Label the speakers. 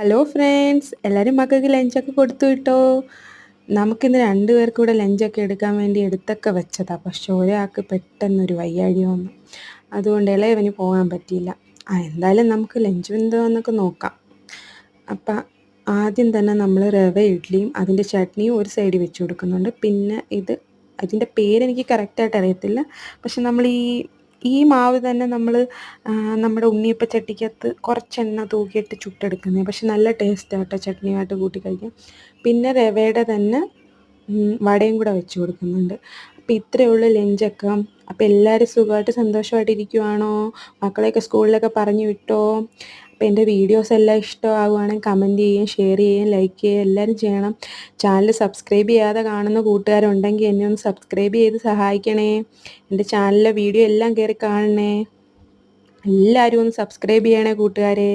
Speaker 1: Hello friends, എല്ലാവരും മക്കൾക്ക് ലഞ്ചൊക്കെ കൊടുത്തു വിട്ടോ? നമുക്കിന്ന് 2 പേർക്ക് കൂടെ ലഞ്ചൊക്കെ എടുക്കാൻ വേണ്ടി എടുത്തൊക്കെ വെച്ചതാണ്. പക്ഷെ ഒരാൾക്ക് പെട്ടെന്നൊരു വയ്യാഴിക വന്നു. അതുകൊണ്ട് ഇളയവന് പോകാൻ പറ്റിയില്ല. എന്തായാലും നമുക്ക് ലഞ്ച് എന്തുവാന്നൊക്കെ നോക്കാം. അപ്പം ആദ്യം തന്നെ നമ്മൾ റവ ഇഡ്ഡലിയും അതിൻ്റെ ചട്നിയും ഒരു സൈഡിൽ വെച്ച് കൊടുക്കുന്നുണ്ട്. പിന്നെ അതിൻ്റെ പേരെനിക്ക് കറക്റ്റായിട്ട് അറിയത്തില്ല. പക്ഷെ നമ്മൾ ഈ മാവ് തന്നെ നമ്മൾ നമ്മുടെ ഉണ്ണിയപ്പം ചട്ടിക്കകത്ത് കുറച്ച് എണ്ണ തൂക്കിയിട്ട് ചുട്ടെടുക്കുന്നത്. പക്ഷെ നല്ല ടേസ്റ്റാണ് കേട്ടോ ചട്നിയുമായിട്ട് കൂട്ടി കഴിക്കാൻ. പിന്നെ റവയുടെ തന്നെ വടയും കൂടെ വെച്ച് കൊടുക്കുന്നുണ്ട്. അപ്പം ഇത്രയേ ഉള്ളൂ ലഞ്ചൊക്കെ. അപ്പം എല്ലാവരും സുഖമായിട്ട് സന്തോഷമായിട്ട് ഇരിക്കുവാണോ? മക്കളെയൊക്കെ സ്കൂളിലൊക്കെ പറഞ്ഞു വിട്ടോ? അപ്പം എൻ്റെ വീഡിയോസ് എല്ലാം ഇഷ്ടമാകുവാണെങ്കിൽ കമൻറ്റ് ചെയ്യുകയും ഷെയർ ചെയ്യുകയും ലൈക്ക് ചെയ്യുകയും എല്ലാവരും ചെയ്യണം. ചാനൽ സബ്സ്ക്രൈബ് ചെയ്യാതെ കാണുന്ന കൂട്ടുകാരുണ്ടെങ്കിൽ എന്നെ ഒന്ന് സബ്സ്ക്രൈബ് ചെയ്ത് സഹായിക്കണേ. എൻ്റെ ചാനലിലെ വീഡിയോ എല്ലാം കയറി കാണണേ. എല്ലാവരും ഒന്ന് സബ്സ്ക്രൈബ് ചെയ്യണേ കൂട്ടുകാരെ.